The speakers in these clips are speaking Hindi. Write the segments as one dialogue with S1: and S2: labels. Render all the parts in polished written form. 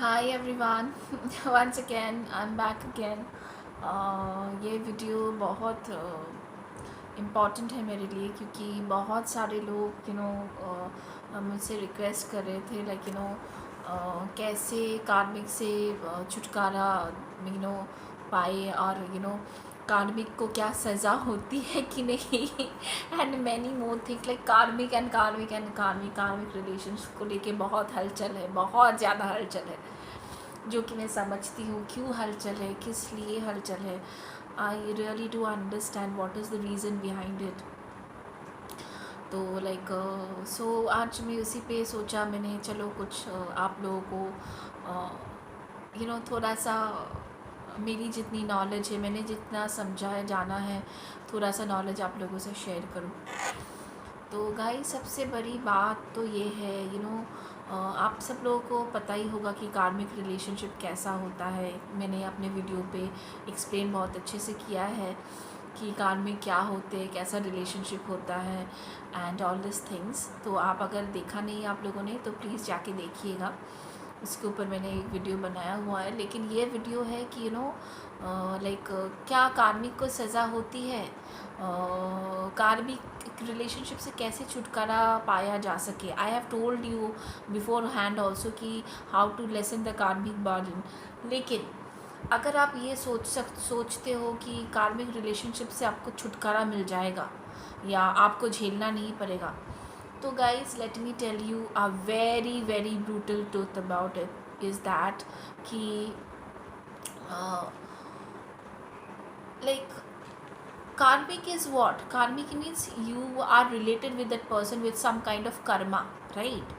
S1: Hi everyone, once again I'm back again. ये वीडियो बहुत इम्पॉर्टेंट है मेरे लिए क्योंकि बहुत सारे लोग मुझसे रिक्वेस्ट कर रहे थे कैसे कार्मिक से छुटकारा पाए और कार्मिक को क्या सज़ा होती है कि नहीं and many more think like कार्मिक रिलेशंस को लेके बहुत हलचल है, बहुत ज़्यादा हलचल है, जो कि मैं समझती हूँ क्यों हलचल है, किस लिए हलचल है. I really do understand what is the reason behind it. तो सो आज मैं उसी पे सोचा, मैंने चलो कुछ आप लोगों को थोड़ा सा मेरी जितनी नॉलेज है, मैंने जितना समझा है, जाना है, थोड़ा सा नॉलेज आप लोगों से शेयर करूँ. तो गाइस, सबसे बड़ी बात तो ये है आप सब लोगों को पता ही होगा कि कार्मिक रिलेशनशिप कैसा होता है. मैंने अपने वीडियो पे एक्सप्लेन बहुत अच्छे से किया है कि कार्मिक क्या होते हैं, कैसा रिलेशनशिप होता है एंड ऑल दिस थिंग्स. तो आप अगर देखा नहीं आप लोगों ने तो प्लीज़ जाके देखिएगा. उसके ऊपर मैंने एक वीडियो बनाया हुआ है. लेकिन ये वीडियो है कि क्या कार्मिक को सज़ा होती है, कार्मिक रिलेशनशिप से कैसे छुटकारा पाया जा सके. I have told you beforehand also कि how to lessen the karmic burden. लेकिन अगर आप ये सोचते हो कि कार्मिक रिलेशनशिप से आपको छुटकारा मिल जाएगा या आपको झेलना नहीं पड़ेगा, तो guys let me tell you a very very brutal truth about it is that कि like karmic is what? Karmic means you are related with that person with some kind of karma, right?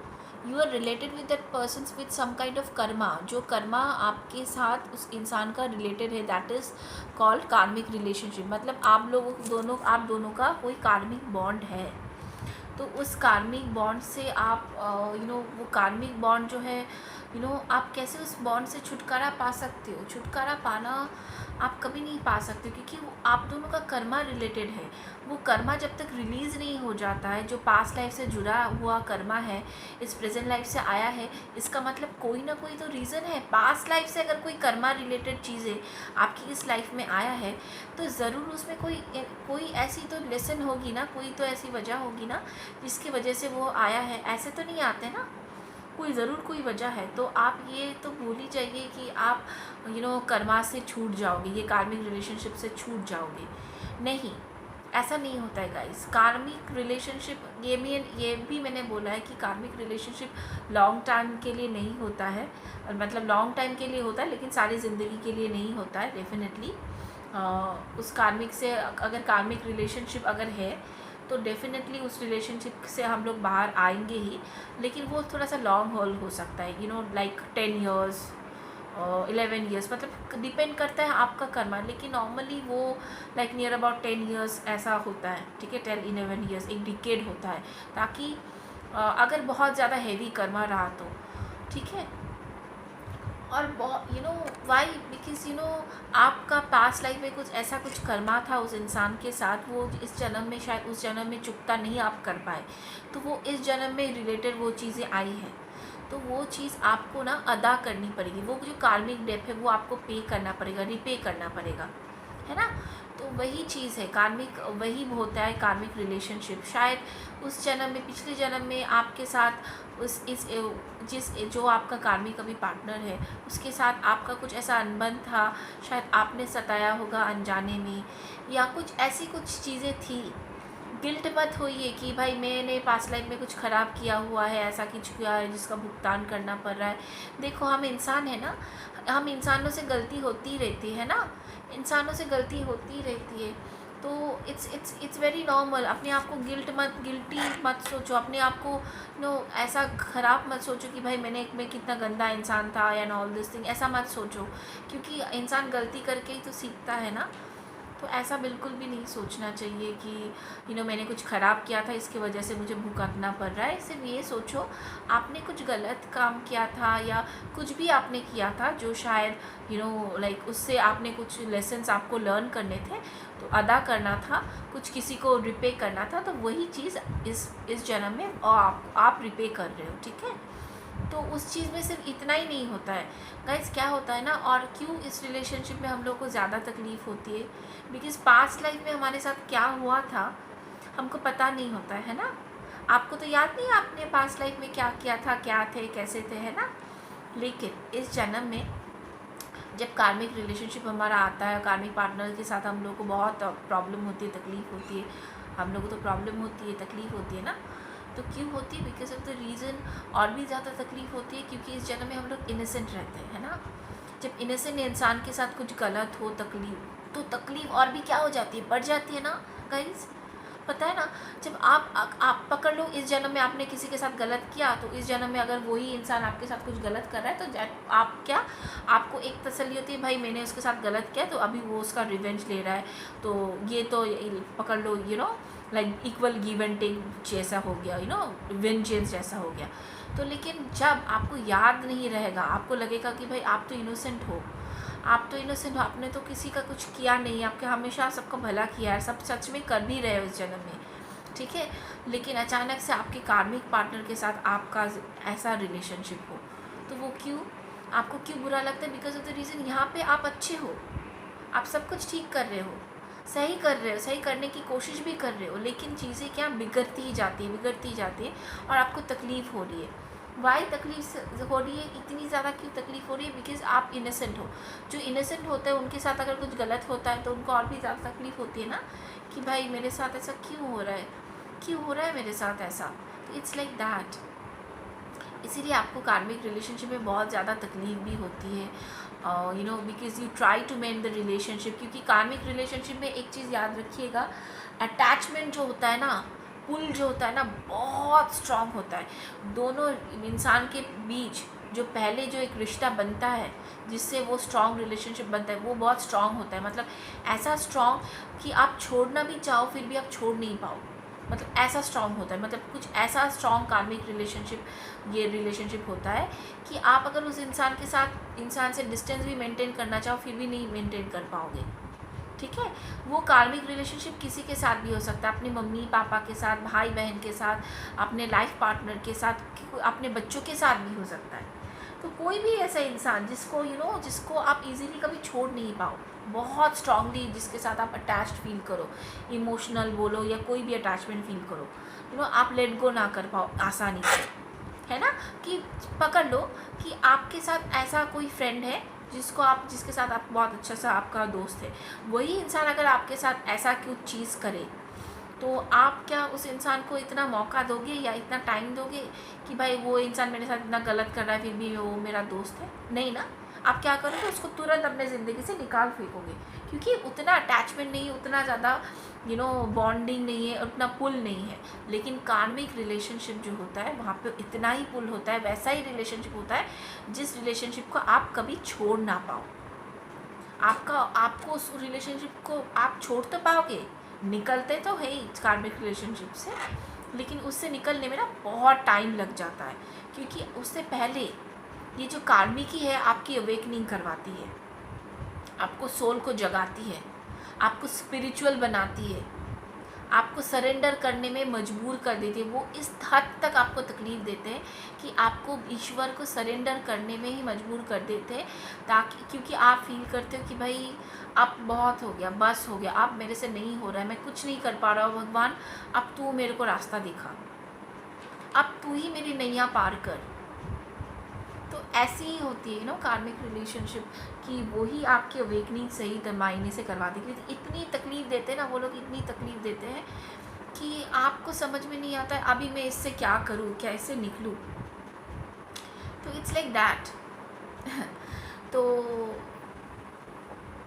S1: You are related with that person with some kind of karma. जो कर्मा आपके साथ उस इंसान का रिलेटेड है, दैट इज़ कॉल्ड कार्मिक रिलेशनशिप. मतलब आप दोनों का कोई कार्मिक बॉन्ड है. तो उस कार्मिक बॉन्ड से आप वो कार्मिक बॉन्ड जो है आप कैसे उस बॉन्ड से छुटकारा पा सकते हो. छुटकारा पाना आप कभी नहीं पा सकते क्योंकि वो आप दोनों का कर्मा रिलेटेड है. वो कर्मा जब तक रिलीज़ नहीं हो जाता है, जो पास्ट लाइफ से जुड़ा हुआ कर्मा है इस प्रेजेंट लाइफ से आया है, इसका मतलब कोई ना कोई तो रीज़न है. पास्ट लाइफ से अगर कोई कर्मा रिलेटेड चीज़ें आपकी इस लाइफ में आया है तो ज़रूर उसमें कोई ऐसी तो लेसन होगी ना, कोई तो ऐसी वजह होगी ना जिसकी वजह से वो आया है. ऐसे तो नहीं आते ना, कोई ज़रूर कोई वजह है. तो आप ये तो भूल ही जाइए कि आप कर्मा से छूट जाओगे, ये कार्मिक रिलेशनशिप से छूट जाओगे. नहीं, ऐसा नहीं होता है गाइस. कार्मिक रिलेशनशिप ये भी मैंने बोला है कि कार्मिक रिलेशनशिप लॉन्ग टाइम के लिए नहीं होता है. मतलब लॉन्ग टाइम के लिए होता है लेकिन सारी ज़िंदगी के लिए नहीं होता है. डेफिनेटली उस कार्मिक से अगर कार्मिक रिलेशनशिप अगर है तो डेफिनेटली उस रिलेशनशिप से हम लोग बाहर आएंगे ही. लेकिन वो थोड़ा सा लॉन्ग हॉल हो सकता है, लाइक 10 ईयर्स 11 ईयर्स. मतलब डिपेंड करता है आपका कर्मा. लेकिन नॉर्मली वो लाइक नियर अबाउट 10 ईयर्स ऐसा होता है. ठीक है, 10-11 ईयर्स, एक डिकेड होता है. ताकि अगर बहुत ज़्यादा हैवी कर्मा रहा तो ठीक है. और वाई बिकॉज आपका पास्ट लाइफ में कुछ कर्मा था उस इंसान के साथ, वो इस जन्म में शायद उस जन्म में चुकता नहीं आप कर पाए, तो वो इस जन्म में रिलेटेड वो चीज़ें आई हैं. तो वो चीज़ आपको ना अदा करनी पड़ेगी. वो जो कार्मिक डेप है वो आपको पे करना पड़ेगा, रिपे करना पड़ेगा, है ना. तो वही चीज़ है कार्मिक, वही होता है कार्मिक रिलेशनशिप. शायद उस जन्म में, पिछले जन्म में आपके साथ जो आपका कार्मिक अभी पार्टनर है उसके साथ आपका कुछ ऐसा अनबन था. शायद आपने सताया होगा अनजाने में, या कुछ चीज़ें थी. गिल्ट मत होइए कि भाई मैंने पास्ट लाइफ में कुछ ख़राब किया हुआ है, ऐसा कुछ किया है जिसका भुगतान करना पड़ रहा है. देखो, हम इंसान है ना, हम इंसानों से गलती होती रहती है ना, इंसानों से गलती होती रहती है. तो इट्स वेरी नॉर्मल. अपने आप को गिल्टी मत सोचो. अपने आप को ऐसा ख़राब मत सोचो कि भाई मैं कितना गंदा इंसान था एंड ऑल दिस थिंग. ऐसा मत सोचो क्योंकि इंसान गलती करके ही तो सीखता है ना. तो ऐसा बिल्कुल भी नहीं सोचना चाहिए कि मैंने कुछ ख़राब किया था इसकी वजह से मुझे भुगतना पड़ रहा है. सिर्फ ये सोचो आपने कुछ गलत काम किया था या कुछ भी आपने किया था जो शायद लाइक उससे आपने कुछ लेसन्स आपको लर्न करने थे, तो अदा करना था, कुछ किसी को रिपे करना था. तो वही चीज़ इस जन्म में और आप रिपे कर रहे हो. ठीक है. तो उस चीज़ में सिर्फ इतना ही नहीं होता है गाइस, क्या होता है ना, और क्यों इस रिलेशनशिप में हम लोग को ज़्यादा तकलीफ़ होती है, बिकॉज पास्ट लाइफ में हमारे साथ क्या हुआ था हमको पता नहीं होता है ना। आपको तो याद नहीं आपने पास्ट लाइफ में क्या किया था, क्या थे, कैसे थे, है ना। लेकिन इस जन्म में जब कार्मिक रिलेशनशिप हमारा आता है, कार्मिक पार्टनर के साथ हम लोग को बहुत प्रॉब्लम होती है, तकलीफ़ होती है, हम लोग को तो प्रॉब्लम होती है, तकलीफ़ होती है ना। तो क्यों होती है? बिकॉज ऑफ द रीज़न और भी ज़्यादा तकलीफ़ होती है क्योंकि इस जन्म में हम लोग इनोसेंट रहते हैं, है ना। जब इनोसेंट इंसान के साथ कुछ गलत हो, तकलीफ़, तो तकलीफ़ और भी क्या हो जाती है, बढ़ जाती है ना गाइस। पता है ना, जब आप पकड़ लो इस जन्म में आपने किसी के साथ गलत किया, तो इस जन्म में अगर वही इंसान आपके साथ कुछ गलत कर रहा है तो आप क्या, आपको एक तसल्ली होती है, भाई मैंने उसके साथ गलत किया तो अभी वो उसका रिवेंज ले रहा है, तो ये तो पकड़ लो, like equal give and take जैसा हो गया, वेंजेंस जैसा हो गया। तो लेकिन जब आपको याद नहीं रहेगा, आपको लगेगा कि भाई आप तो इनोसेंट हो, आपने तो किसी का कुछ किया नहीं, आपके हमेशा सबका भला किया है, सब सच में कर भी रहे हो इस जन्म में, ठीक है। लेकिन अचानक से आपके कार्मिक पार्टनर के साथ आपका ऐसा रिलेशनशिप हो, तो वो क्यों, आपको क्यों बुरा लगता है? बिकॉज ऑफ द रीज़न यहाँ पे आप अच्छे हो, आप सब कुछ ठीक कर रहे हो, सही कर रहे हो, सही करने की कोशिश भी कर रहे हो, लेकिन चीज़ें क्या बिगड़ती ही जाती है और आपको तकलीफ़ हो रही है। वाई तकलीफ हो रही है, इतनी ज़्यादा क्यों तकलीफ़ हो रही है? बिकॉज आप इनोसेंट हो। जो इनोसेंट होते हैं उनके साथ अगर कुछ गलत होता है तो उनको और भी ज़्यादा तकलीफ़ होती है ना, कि भाई मेरे साथ ऐसा क्यों हो रहा है मेरे साथ ऐसा। तो इट्स लाइक दैट। इसीलिए आपको कार्मिक रिलेशनशिप में बहुत ज़्यादा तकलीफ़ भी होती है, because you try to maintain the relationship. क्योंकि कार्मिक रिलेशनशिप में एक चीज़ याद रखिएगा, अटैचमेंट जो होता है ना, पुल जो होता है ना, बहुत स्ट्रांग होता है। दोनों इंसान के बीच जो पहले जो एक रिश्ता बनता है जिससे वो स्ट्रांग रिलेशनशिप बनता है, वो बहुत स्ट्रांग होता है। मतलब ऐसा स्ट्रांग कि आप छोड़ना भी चाहो फिर भी आप छोड़ नहीं पाओ, मतलब ऐसा स्ट्रांग होता है। मतलब कुछ ऐसा स्ट्रांग कार्मिक रिलेशनशिप होता है कि आप अगर उस इंसान से डिस्टेंस भी मेंटेन करना चाहो फिर भी नहीं मेंटेन कर पाओगे, ठीक है। वो कार्मिक रिलेशनशिप किसी के साथ भी हो सकता है, अपने मम्मी पापा के साथ, भाई बहन के साथ, अपने लाइफ पार्टनर के साथ, अपने बच्चों के साथ भी हो सकता है। तो कोई भी ऐसा इंसान जिसको आप इजीली कभी छोड़ नहीं पाओ, बहुत स्ट्रांगली जिसके साथ आप अटैच्ड फील करो, इमोशनल बोलो या कोई भी अटैचमेंट फील करो, आप लेट गो ना कर पाओ आसानी से, है ना। कि पकड़ लो कि आपके साथ ऐसा कोई फ्रेंड है जिसके साथ आप बहुत अच्छा सा आपका दोस्त है, वही इंसान अगर आपके साथ ऐसा कुछ चीज़ करे तो आप क्या उस इंसान को इतना मौका दोगे या इतना टाइम दोगे कि भाई वो इंसान मेरे साथ इतना गलत कर रहा है फिर भी वो मेरा दोस्त है? नहीं ना। आप क्या करोगे, उसको तुरंत अपने ज़िंदगी से निकाल फेंकोगे, क्योंकि उतना अटैचमेंट नहीं है, उतना ज़्यादा बॉन्डिंग नहीं है, उतना पुल नहीं है। लेकिन कार्मिक रिलेशनशिप जो होता है वहाँ पे इतना ही पुल होता है, वैसा ही रिलेशनशिप होता है जिस रिलेशनशिप को आप कभी छोड़ ना पाओ। आपको उस रिलेशनशिप को आप छोड़ तो पाओगे, निकलते तो है ही कार्मिक रिलेशनशिप से, लेकिन उससे निकलने में ना बहुत टाइम लग जाता है। क्योंकि उससे पहले ये जो कार्मिक ही है आपकी अवेकनिंग करवाती है, आपको सोल को जगाती है, आपको स्पिरिचुअल बनाती है, आपको सरेंडर करने में मजबूर कर देती है। वो इस हद तक आपको तकलीफ़ देते हैं कि आपको ईश्वर को सरेंडर करने में ही मजबूर कर देते हैं, ताकि क्योंकि आप फील करते हो कि भाई अब बहुत हो गया, बस हो गया, अब मेरे से नहीं हो रहा है, मैं कुछ नहीं कर पा रहा हूँ भगवान, अब तू मेरे को रास्ता दिखा, अब तू ही मेरी नैया पार कर। तो ऐसी ही होती है कार्मिक रिलेशनशिप, कि वही आपकी अवेकनिंग सही मायने से करवा देगी। इतनी तकलीफ़ देते हैं ना वो लोग, इतनी तकलीफ़ देते हैं कि आपको समझ में नहीं आता है अभी मैं इससे क्या करूँ, क्या इससे निकलूँ। तो इट्स लाइक दैट। तो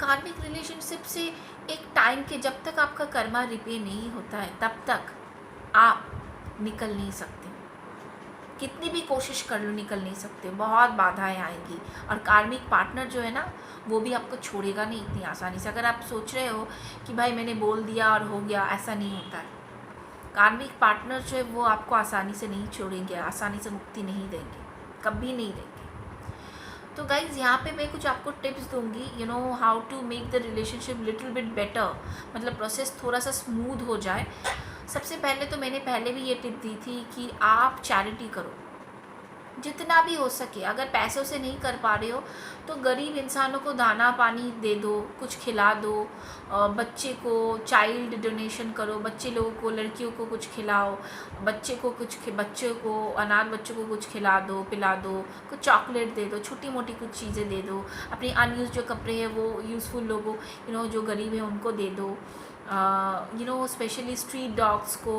S1: कार्मिक रिलेशनशिप से एक टाइम के जब तक आपका कर्मा रिपे नहीं होता है तब तक आप निकल नहीं सकते, कितनी भी कोशिश कर लो निकल नहीं सकते, बहुत बाधाएं आएंगी। और कार्मिक पार्टनर जो है ना वो भी आपको छोड़ेगा नहीं इतनी आसानी से। अगर आप सोच रहे हो कि भाई मैंने बोल दिया और हो गया, ऐसा नहीं होता है। कार्मिक पार्टनर जो है वो आपको आसानी से नहीं छोड़ेंगे, आसानी से मुक्ति नहीं देंगे, कभी नहीं देंगे। तो गाइज़ यहाँ पे मैं कुछ आपको टिप्स दूंगी, how to make the relationship little bit better, मतलब प्रोसेस थोड़ा सा स्मूथ हो जाए। सबसे पहले तो मैंने पहले भी ये टिप दी थी कि आप चैरिटी करो, जितना भी हो सके। अगर पैसों से नहीं कर पा रहे हो तो गरीब इंसानों को दाना पानी दे दो, कुछ खिला दो, बच्चे को चाइल्ड डोनेशन करो, बच्चे लोगों को, लड़कियों को कुछ खिलाओ, बच्चे को अनाथ बच्चों को कुछ खिला दो, पिला दो, कुछ चॉकलेट दे दो, छोटी मोटी कुछ चीज़ें दे दो। अपने अनयूज जो कपड़े हैं वो यूज़फुल लोगों जो गरीब हैं उनको दे दो। स्पेशली स्ट्रीट डॉग्स को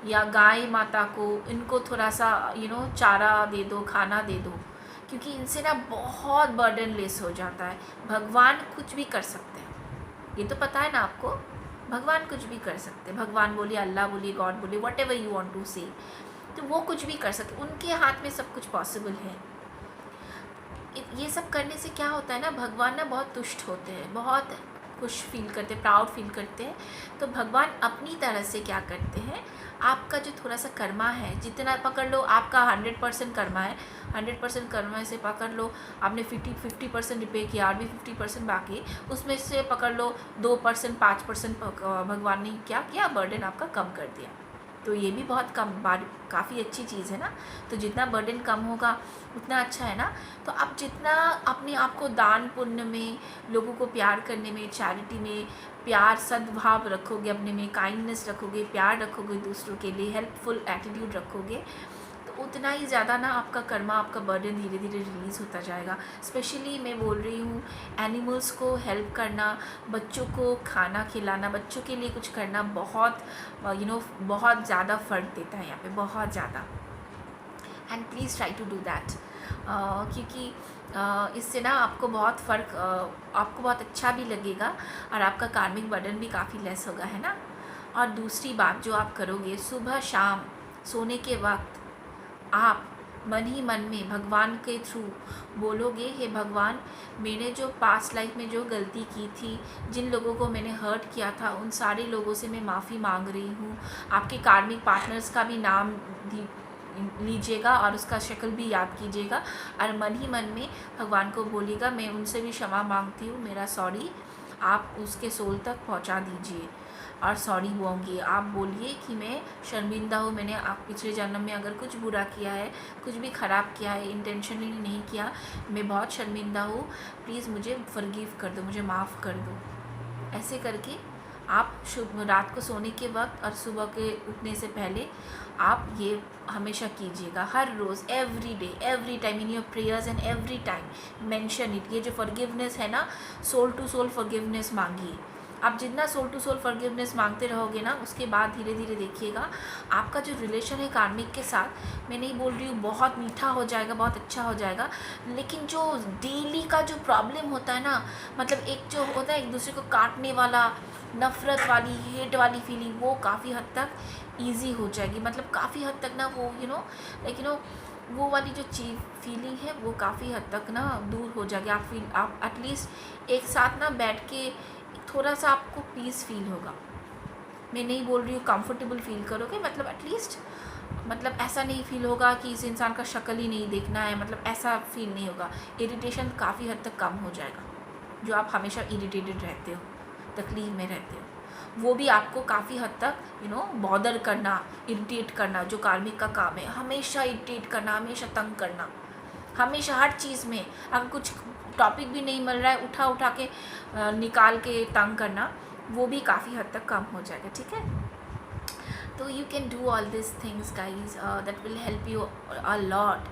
S1: या गाय माता को, इनको थोड़ा सा चारा दे दो, खाना दे दो, क्योंकि इनसे ना बहुत बर्डन लेस हो जाता है। भगवान कुछ भी कर सकते हैं, ये तो पता है ना आपको। भगवान कुछ भी कर सकते हैं, भगवान बोलिए, अल्लाह बोलिए, गॉड बोलिए, whatever you want to say, तो वो कुछ भी कर सकते, उनके हाथ में सब कुछ पॉसिबल है। ये सब करने से क्या होता है ना, भगवान ना बहुत तुष्ट होते हैं, बहुत खुश फील करते हैं, प्राउड फील करते हैं। तो भगवान अपनी तरह से क्या करते हैं, आपका जो थोड़ा सा कर्मा है, जितना पकड़ लो, आपका 100% कर्मा है, 100% कर्मा से पकड़ लो, आपने 50% रिपे किया और भी 50% बाकी, उसमें से पकड़ लो 2%, 5% भगवान ने क्या किया, बर्डन आपका कम कर दिया। तो ये भी बहुत काफ़ी अच्छी चीज़ है ना। तो जितना बर्डन कम होगा उतना अच्छा है ना। तो आप जितना अपने आप को दान पुण्य में, लोगों को प्यार करने में, चैरिटी में, प्यार सद्भाव रखोगे, अपने में काइंडनेस रखोगे, प्यार रखोगे दूसरों के लिए, हेल्पफुल एटीट्यूड रखोगे, तो उतना ही ज़्यादा ना आपका कर्मा, आपका बर्डन धीरे धीरे रिलीज़ होता जाएगा। स्पेशली मैं बोल रही हूँ, एनिमल्स को हेल्प करना, बच्चों को खाना खिलाना, बच्चों के लिए कुछ करना बहुत बहुत ज़्यादा फ़र्क देता है यहाँ पे, बहुत ज़्यादा। And please try to do that, क्योंकि इससे ना आपको बहुत फ़र्क, आपको बहुत अच्छा भी लगेगा और आपका कार्मिक बर्डन भी काफ़ी लेस होगा, है ना। और दूसरी बात जो आप करोगे, सुबह शाम सोने के वक्त आप मन ही मन में भगवान के थ्रू बोलोगे, हे भगवान, मैंने जो पास्ट लाइफ में जो गलती की थी, जिन लोगों को मैंने हर्ट किया था, उन सारे लोगों से मैं माफ़ी मांग रही हूँ। आपके कार्मिक पार्टनर्स का भी नाम लीजिएगा और उसका शक्ल भी याद कीजिएगा और मन ही मन में भगवान को बोलिएगा, मैं उनसे भी क्षमा मांगती हूँ, मेरा सॉरी आप उसके सोल तक पहुँचा दीजिए। और सॉरी बोलिए, आप बोलिए कि मैं शर्मिंदा हूँ, मैंने आप पिछले जन्म में अगर कुछ बुरा किया है, कुछ भी ख़राब किया है, इंटेंशनली नहीं किया, मैं बहुत शर्मिंदा हूँ, प्लीज़ मुझे फॉरगिव कर दो, मुझे माफ़ कर दो। ऐसे करके आप रात को सोने के वक्त और सुबह के उठने से पहले आप ये हमेशा कीजिएगा, हर रोज़, every day, every time, in your prayers and every time mention it. ये जो फॉरगिवनेस है ना, सोल टू सोल फॉरगिवनेस मांगिए। आप जितना सोल टू सोल फॉरगिवनेस मांगते रहोगे ना, उसके बाद धीरे धीरे देखिएगा आपका जो रिलेशन है कार्मिक के साथ, मैं नहीं बोल रही हूँ बहुत मीठा हो जाएगा, बहुत अच्छा हो जाएगा, लेकिन जो डेली का जो प्रॉब्लम होता है ना, मतलब एक जो होता है एक दूसरे को काटने वाला, नफ़रत वाली, हेट वाली फीलिंग, वो काफ़ी हद तक ईजी हो जाएगी। मतलब काफ़ी हद तक ना वो वो वाली जो फीलिंग है वो काफ़ी हद तक ना दूर हो जाएगी। आप एटलीस्ट एक साथ ना बैठ के थोड़ा सा आपको पीस फील होगा। मैं नहीं बोल रही हूँ कंफर्टेबल फील करोगे, मतलब एटलीस्ट, मतलब ऐसा नहीं फील होगा कि इस इंसान का शक्ल ही नहीं देखना है, मतलब ऐसा फील नहीं होगा। इरिटेशन काफ़ी हद तक कम हो जाएगा, जो आप हमेशा इरिटेटेड रहते हो, तकलीफ में रहते हो, वो भी आपको काफ़ी हद तक बॉदर करना, इरिटेट करना, जो कार्मिक का काम है, हमेशा इरिटेट करना, हमेशा तंग करना, हमेशा हर चीज़ में। अगर कुछ टॉपिक भी नहीं मिल रहा है, उठा के निकाल के तंग करना, वो भी काफ़ी हद तक कम हो जाएगा, ठीक है। तो you can do all this things guys, that will help you a lot.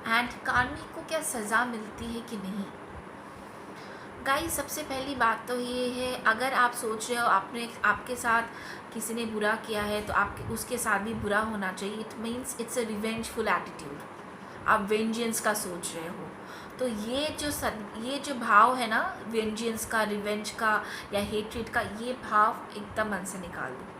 S1: And कार्मिक को क्या सज़ा मिलती है कि नहीं गाइज, सबसे पहली बात तो ये है, अगर आप सोच रहे हो आपके साथ किसी ने बुरा किया है तो आपके उसके साथ भी बुरा होना चाहिए, it means it's a revengeful attitude, आप वेंजेंस का सोच रहे हो। तो ये जो भाव है ना, वेंजेंस का, रिवेंज का या हेट्रेड का, ये भाव एकदम मन से निकाल दो।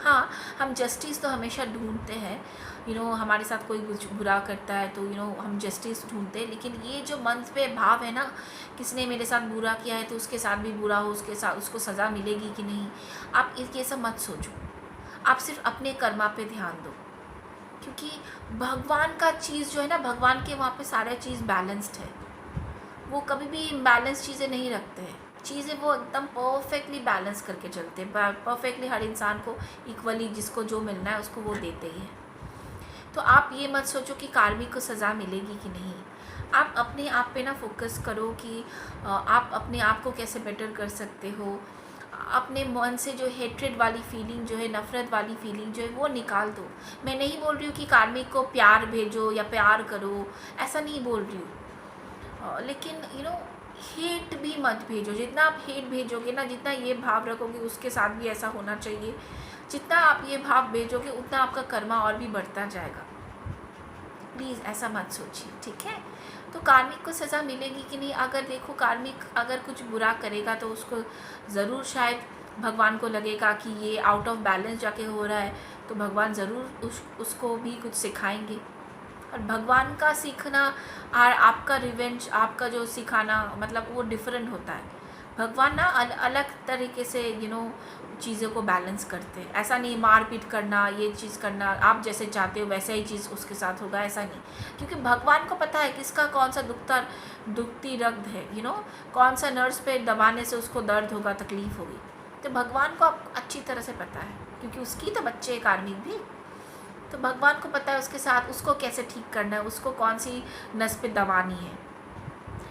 S1: हाँ, हम जस्टिस तो हमेशा ढूंढते हैं, हमारे साथ कोई कुछ बुरा करता है तो हम जस्टिस ढूंढते हैं, लेकिन ये जो मन पे भाव है ना, किसी ने मेरे साथ बुरा किया है तो उसके साथ भी बुरा हो, उसको सज़ा मिलेगी कि नहीं, आप ये सब मत सोचो। आप सिर्फ अपने कर्मा पे ध्यान दो, क्योंकि भगवान का चीज़ जो है ना, भगवान के वहाँ पे सारा चीज़ बैलेंस्ड है, वो कभी भी इम्बैलेंस चीज़ें नहीं रखते हैं। चीज़ें वो एकदम परफेक्टली बैलेंस करके चलते हैं, परफेक्टली हर इंसान को इक्वली जिसको जो मिलना है उसको वो देते ही हैं। तो आप ये मत सोचो कि कार्मिक को सज़ा मिलेगी कि नहीं। आप अपने आप पे ना फोकस करो कि आप अपने आप को कैसे बेटर कर सकते हो। अपने मन से जो हेट्रेड वाली फीलिंग जो है, नफ़रत वाली फीलिंग जो है, वो निकाल दो। मैं नहीं बोल रही हूँ कि कार्मिक को प्यार भेजो या प्यार करो, ऐसा नहीं बोल रही हूँ। लेकिन हेट भी मत भेजो। जितना आप हेट भेजोगे ना, जितना ये भाव रखोगे उसके साथ भी ऐसा होना चाहिए, जितना आप ये भाव भेजोगे उतना आपका कर्मा और भी बढ़ता जाएगा। प्लीज़ ऐसा मत सोचिए, ठीक है। तो कार्मिक को सज़ा मिलेगी कि नहीं, अगर देखो कार्मिक अगर कुछ बुरा करेगा तो उसको ज़रूर शायद भगवान को लगेगा कि ये आउट ऑफ बैलेंस जाके हो रहा है, तो भगवान ज़रूर उसको भी कुछ सिखाएंगे। और भगवान का सीखना और आपका रिवेंज, आपका जो सिखाना, मतलब वो डिफरेंट होता है। भगवान ना अलग तरीके से चीज़ों को बैलेंस करते हैं। ऐसा नहीं मार पीट करना, ये चीज़ करना, आप जैसे चाहते हो वैसा ही चीज़ उसके साथ होगा, ऐसा नहीं। क्योंकि भगवान को पता है किसका कौन सा दुखती रक्त है, कौन सा नर्स पे दबाने से उसको दर्द होगा, तकलीफ़ होगी। तो भगवान को आप अच्छी तरह से पता है, क्योंकि उसकी तो बच्चे हैं कार्मिक भी। तो भगवान को पता है उसके साथ उसको कैसे ठीक करना है, उसको कौन सी नस पे दबानी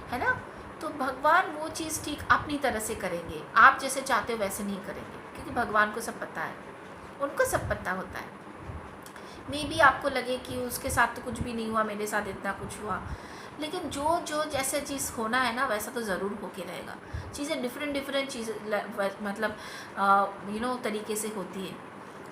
S1: है ना। तो भगवान वो चीज़ ठीक अपनी तरह से करेंगे, आप जैसे चाहते हो वैसे नहीं करेंगे, क्योंकि भगवान को सब पता है, उनको सब पता होता है। मे भी आपको लगे कि उसके साथ तो कुछ भी नहीं हुआ, मेरे साथ इतना कुछ हुआ, लेकिन जो जो जैसे चीज़ होना है ना वैसा तो ज़रूर होके रहेगा। चीज़ें डिफरेंट चीज़ मतलब तरीके से होती है।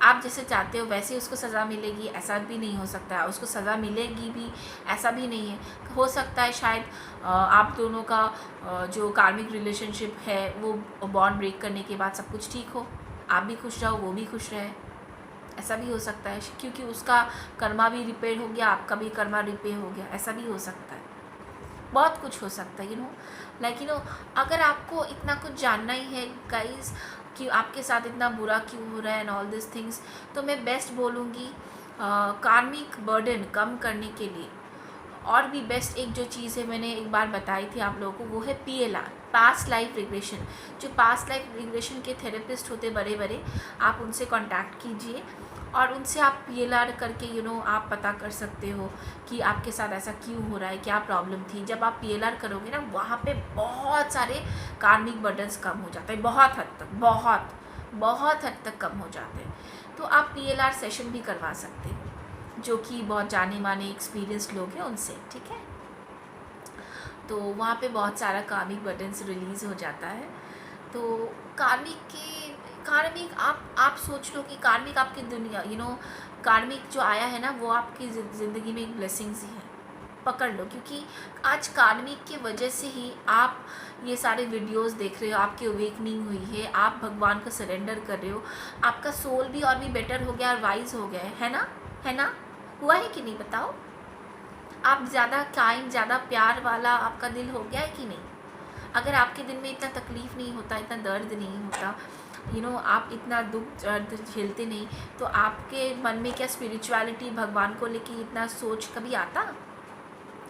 S1: आप जैसे चाहते हो वैसे उसको सज़ा मिलेगी, ऐसा भी नहीं हो सकता है। उसको सज़ा मिलेगी भी, ऐसा भी नहीं है। हो सकता है शायद आप दोनों का जो कार्मिक रिलेशनशिप है वो बॉन्ड ब्रेक करने के बाद सब कुछ ठीक हो, आप भी खुश रहो, वो भी खुश रहे, ऐसा भी हो सकता है। क्योंकि उसका कर्मा भी रिपेयर हो गया, आपका भी कर्मा रिपेयर हो गया, ऐसा भी हो सकता है। बहुत कुछ हो सकता है लाइक अगर आपको इतना कुछ जानना ही है गाइस कि आपके साथ इतना बुरा क्यों हो रहा है एंड ऑल दिस थिंग्स, तो मैं बेस्ट बोलूँगी कार्मिक बर्डन कम करने के लिए और भी बेस्ट एक जो चीज़ है, मैंने एक बार बताई थी आप लोगों को, वो है PLR, पास्ट लाइफ रिग्रेशन। जो पास्ट लाइफ रिग्रेशन के थेरेपिस्ट होते बड़े बड़े, आप उनसे कांटेक्ट कीजिए और उनसे आप PLR करके आप पता कर सकते हो कि आपके साथ ऐसा क्यों हो रहा है, क्या प्रॉब्लम थी। जब आप PLR करोगे ना, वहाँ पे बहुत सारे कार्मिक बर्डन्स कम हो जाते हैं, बहुत हद तक, बहुत हद तक कम हो जाते हैं। तो आप PLR सेशन भी करवा सकते हैं, जो कि बहुत जाने माने एक्सपीरियंस लोग हैं उनसे, ठीक है। तो वहाँ पे बहुत सारा कार्मिक बर्डन्स रिलीज़ हो जाता है। तो कार्मिक आप सोच लो कि कार्मिक आपकी दुनिया कार्मिक जो आया है ना, वो आपकी ज़िंदगी में एक ब्लेसिंग्स ही है, पकड़ लो। क्योंकि आज कार्मिक की वजह से ही आप ये सारे वीडियोस देख रहे हो, आपकी अवेकनिंग हुई है, आप भगवान को सरेंडर कर रहे हो, आपका सोल भी और भी बेटर हो गया और वाइज हो गया है ना, हुआ है कि नहीं बताओ। आप ज़्यादा काइंड, ज़्यादा प्यार वाला आपका दिल हो गया है कि नहीं। अगर आपके दिल में इतना तकलीफ़ नहीं होता, इतना दर्द नहीं होता, आप इतना दुख दर्द झेलते नहीं, तो आपके मन में क्या स्पिरिचुअलिटी, भगवान को लेके इतना सोच कभी आता?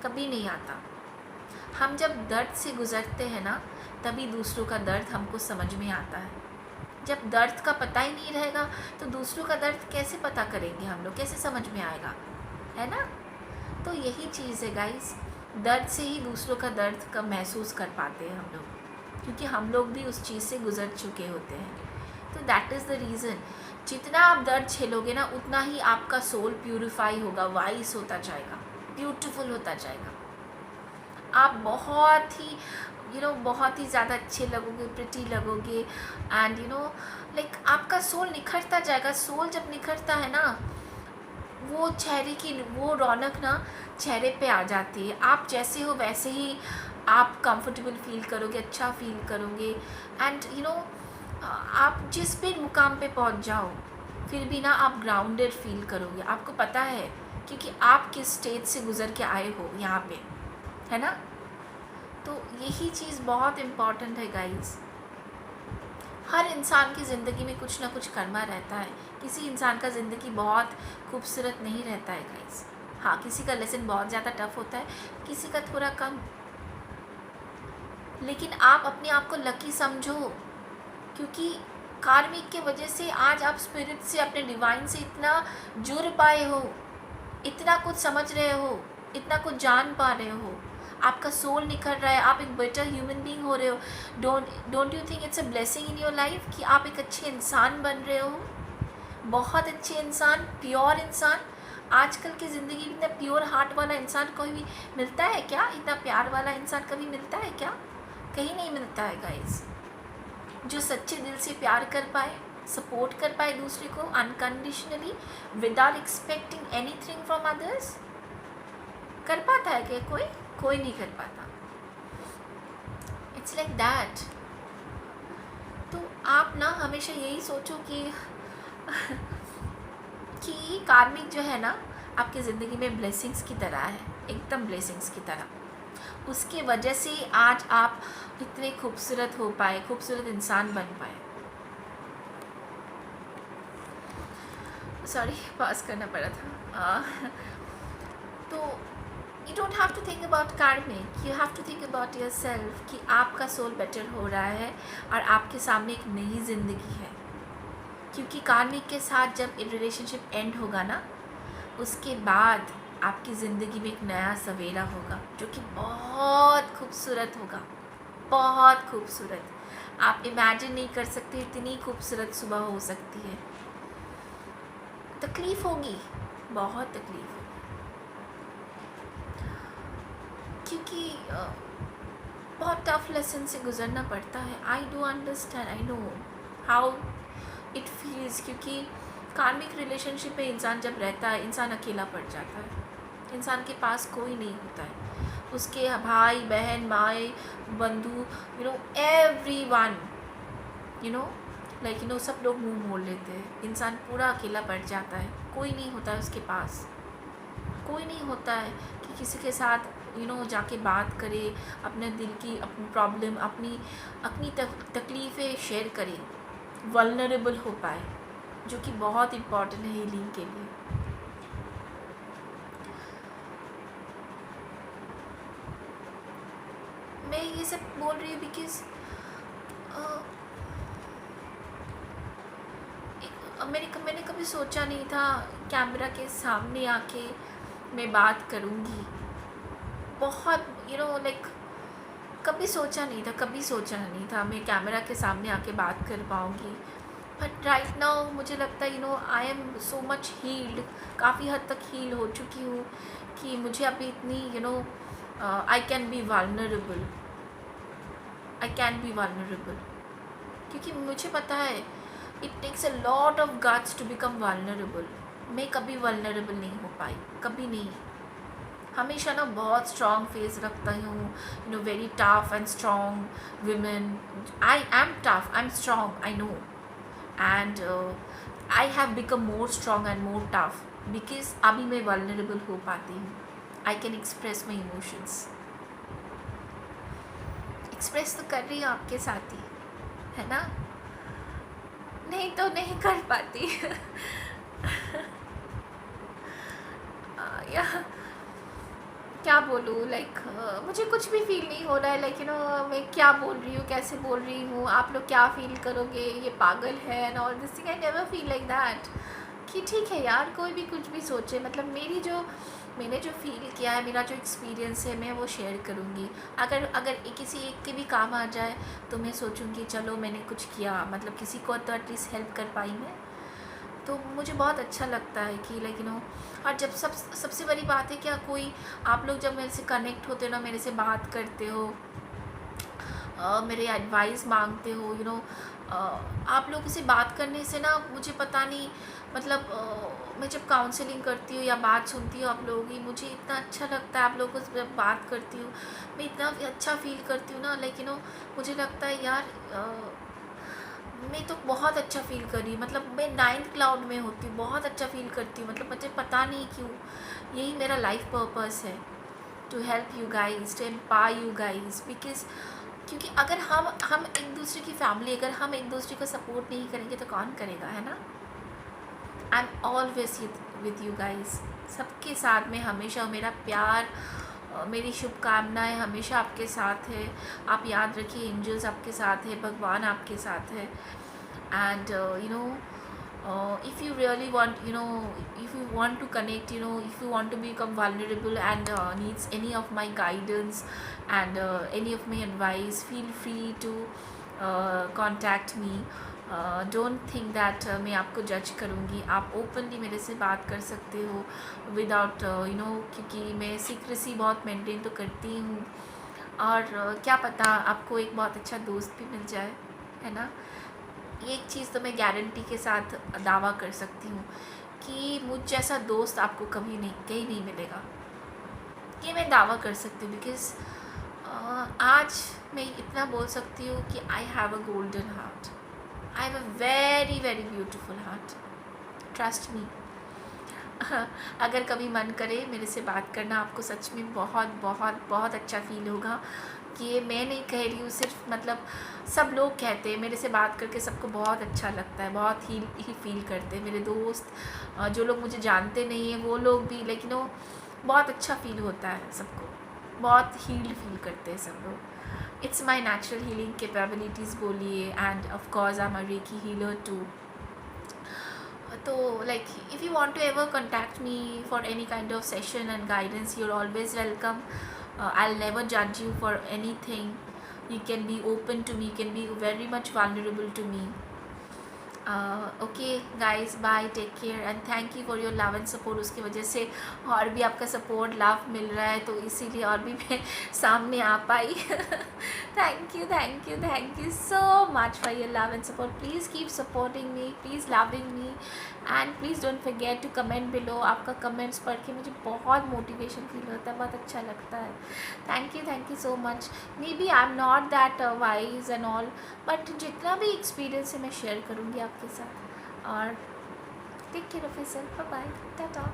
S1: कभी नहीं आता। हम जब दर्द से गुज़रते हैं ना, तभी दूसरों का दर्द हमको समझ में आता है। जब दर्द का पता ही नहीं रहेगा तो दूसरों का दर्द कैसे पता करेंगे हम लोग, कैसे समझ में आएगा, है ना। तो यही चीज़ है गाइस, दर्द से ही दूसरों का दर्द का महसूस कर पाते हैं हम लोग, क्योंकि हम लोग भी उस चीज़ से गुज़र चुके होते हैं। तो दैट इज़ द रीज़न, जितना आप दर्द झेलोगे ना, उतना ही आपका सोल प्यूरिफाई होगा, वाइस होता जाएगा, ब्यूटीफुल होता जाएगा। आप बहुत ही बहुत ही ज़्यादा अच्छे लगोगे, प्रिटी लगोगे, एंड लाइक आपका सोल निखरता जाएगा। सोल जब निखरता है ना, वो चेहरे की वो रौनक ना चेहरे पे आ जाती है। आप जैसे हो वैसे ही आप कंफर्टेबल फील करोगे, अच्छा फील करोगे, एंड आप जिस भी मुकाम पे पहुंच जाओ, फिर भी ना आप ग्राउंडेड फील करोगे। आपको पता है, क्योंकि आप किस स्टेज से गुज़र के आए हो यहाँ पे, है ना। तो यही चीज़ बहुत इम्पॉर्टेंट है गाइस। हर इंसान की ज़िंदगी में कुछ ना कुछ कर्मा रहता है। किसी इंसान का ज़िंदगी बहुत खूबसूरत नहीं रहता है गाइस। हाँ, किसी का लेसन बहुत ज़्यादा टफ होता है, किसी का थोड़ा कम। लेकिन आप अपने आप को लकी समझो, क्योंकि कार्मिक के वजह से आज आप स्पिरिट से, अपने डिवाइन से इतना जुड़ पाए हो, इतना कुछ समझ रहे हो, इतना कुछ जान पा रहे हो, आपका सोल निखर रहा है, आप एक बेटर ह्यूमन बीइंग हो रहे हो। Don't you think it's a blessing in your life कि आप एक अच्छे इंसान बन रहे हो, बहुत अच्छे इंसान, प्योर इंसान। आजकल की ज़िंदगी में इतना प्योर हार्ट वाला इंसान कोई भी मिलता है क्या? इतना प्यार वाला इंसान कभी मिलता है क्या? कहीं नहीं मिलता है गाइस। जो सच्चे दिल से प्यार कर पाए, सपोर्ट कर पाए दूसरे को unconditionally without expecting anything from others, कर पाता है क्या कोई? कोई नहीं कर पाता। It's like that. तो आप ना हमेशा यही सोचो कि कार्मिक जो है ना आपकी ज़िंदगी में ब्लेसिंग्स की तरह है, एकदम ब्लेसिंग्स की तरह। उसके वजह से आज आप इतने खूबसूरत हो पाए, खूबसूरत इंसान बन पाए। सॉरी, पास करना पड़ा था। तो you don't have to think about karmic, you have to think about yourself कि आपका सोल बेटर हो रहा है और आपके सामने एक नई ज़िंदगी है। क्योंकि कार्मिक के साथ जब रिलेशनशिप एंड होगा ना, उसके बाद आपकी ज़िंदगी में एक नया सवेरा होगा जो कि बहुत खूबसूरत होगा, बहुत खूबसूरत। आप इमेजिन नहीं कर सकते इतनी खूबसूरत सुबह हो सकती है। तकलीफ़ होगी, बहुत तकलीफ़ होगी, क्योंकि बहुत टफ लेसन से गुज़रना पड़ता है। I do understand, I know how it feels. क्योंकि कार्मिक रिलेशनशिप में इंसान जब रहता है, इंसान अकेला पड़ जाता है, इंसान के पास कोई नहीं होता है, उसके भाई बहन माए बंधु एवरीवन सब लोग मुंह मोड़ लेते हैं। इंसान पूरा अकेला पड़ जाता है, कोई नहीं होता है उसके पास, कोई नहीं होता है कि किसी के साथ जाके बात करे, अपने दिल की अपनी प्रॉब्लम, अपनी तकलीफ़ें शेयर करे, वल्नरेबल हो पाए, जो कि बहुत इम्पॉर्टेंट है हीलिंग के लिए। मैं ये सब बोल रही हूँ बिकॉज मैंने कभी सोचा नहीं था कैमरा के सामने आके मैं बात करूँगी। बहुत लाइक कभी सोचा नहीं था मैं कैमरा के सामने आके बात कर पाऊँगी। बट राइट नाउ मुझे लगता है I am so much healed, काफ़ी हद तक हील हो चुकी हूँ कि मुझे अभी इतनी आई कैन बी वल्नरेबल, क्योंकि मुझे पता है it takes a lot of guts to become vulnerable. मैं कभी वल्नरेबल नहीं हो पाई, कभी नहीं। हमेशा ना बहुत स्ट्रॉन्ग फेस रखता हूँ, very tough and strong women. I am tough, I am strong, I know, and I have become more strong and more tough because अभी मैं वल्नरेबल हो पाती हूँ। I can express my emotions. Express तो कर रही हूँ आपके साथ ही, है ना? नहीं तो नहीं कर पाती। या क्या बोलूँ, लाइक मुझे कुछ भी फील नहीं हो रहा है, लाइक मैं क्या बोल रही हूँ, कैसे बोल रही हूँ, आप लोग क्या फील करोगे, ये पागल है and all this thing. I never feel like that कि ठीक है यार, कोई भी कुछ भी सोचे। मतलब मैंने जो फील किया है, मेरा जो एक्सपीरियंस है, मैं वो शेयर करूँगी। अगर किसी एक के भी काम आ जाए तो मैं सोचूँगी चलो मैंने कुछ किया, मतलब किसी को तो एटलीस्ट हेल्प कर पाई मैं, तो मुझे बहुत अच्छा लगता है कि और जब सबसे बड़ी बात है क्या, कोई आप लोग जब मेरे से कनेक्ट होते हो ना, मेरे से बात करते हो, मेरे एडवाइस मांगते हो, आप लोगों से बात करने से ना मुझे पता नहीं, मतलब मैं जब काउंसलिंग करती हूँ या बात सुनती हूँ आप लोगों की, मुझे इतना अच्छा लगता है। आप लोगों से जब बात करती हूँ मैं इतना अच्छा फील करती हूँ ना, लाइक मुझे लगता है यार मैं तो बहुत अच्छा फील कर रही हूँ, मतलब मैं 9th क्लाउड में होती हूँ, बहुत अच्छा फील करती हूँ। मतलब मुझे पता नहीं क्यों, यही मेरा लाइफ पर्पस है, to help you guys, to empower you guys. Because क्योंकि अगर हम एक दूसरे की फैमिली, अगर हम एक दूसरे को सपोर्ट नहीं करेंगे तो कौन करेगा, है ना? I am always with you guys, सबके साथ में हमेशा मेरा प्यार, मेरी शुभकामनाएं हमेशा आपके साथ है। आप याद रखिए, एंजल्स आपके साथ है, भगवान आपके साथ है, and If you really want, if you want to connect, if you want to become vulnerable and needs any of my guidance and any of my advice, feel free to contact me. Don't think that मैं आपको जज करूँगी. आप ओपनली मेरे से बात कर सकते हो विदाउट क्योंकि मैं सीक्रेसी बहुत मेंटेन तो करती हूँ. और क्या पता आपको एक बहुत अच्छा दोस्त भी मिल जाए, है ना. एक चीज़ तो मैं गारंटी के साथ दावा कर सकती हूँ कि मुझ जैसा दोस्त आपको कभी नहीं, कहीं नहीं मिलेगा. ये मैं दावा कर सकती हूँ बिकॉज़ आज मैं इतना बोल सकती हूँ कि I have a golden heart. I have a very very beautiful heart. Trust me. अगर कभी मन करे मेरे से बात करना, आपको सच में बहुत बहुत बहुत अच्छा फील होगा. कि ये मैं नहीं कह रही हूँ सिर्फ, मतलब सब लोग कहते हैं मेरे से बात करके, सबको बहुत अच्छा लगता है, बहुत ही फील करते हैं. मेरे दोस्त जो लोग मुझे जानते नहीं हैं वो लोग भी, लेकिन वो बहुत अच्छा फील होता है सबको, बहुत हील्ड फील करते हैं सब लोग. It's my natural healing capabilities बोलिए, and of course I am a reiki healer too. तो like if you want to ever contact me for any kind of session and guidance, you're always welcome. I'll never judge you for anything. You can be open to me, you can be very much vulnerable to me. Okay guys, bye, take care and thank you for your love and support. उसकी वजह से और भी आपका सपोर्ट लव मिल रहा है, तो इसीलिए और भी मैं सामने आ पाई. Thank you so much for your love and support. Please keep supporting me, please loving me, and please don't forget to comment below. आपका कमेंट्स पढ़ के मुझे बहुत मोटिवेशन फील होता है, बहुत अच्छा लगता है. Thank you so much. Maybe I am not that wise and all, but जितना भी एक्सपीरियंस है मैं शेयर करूँगी आपके साथ. और take care of yourself. Bye bye, Tata.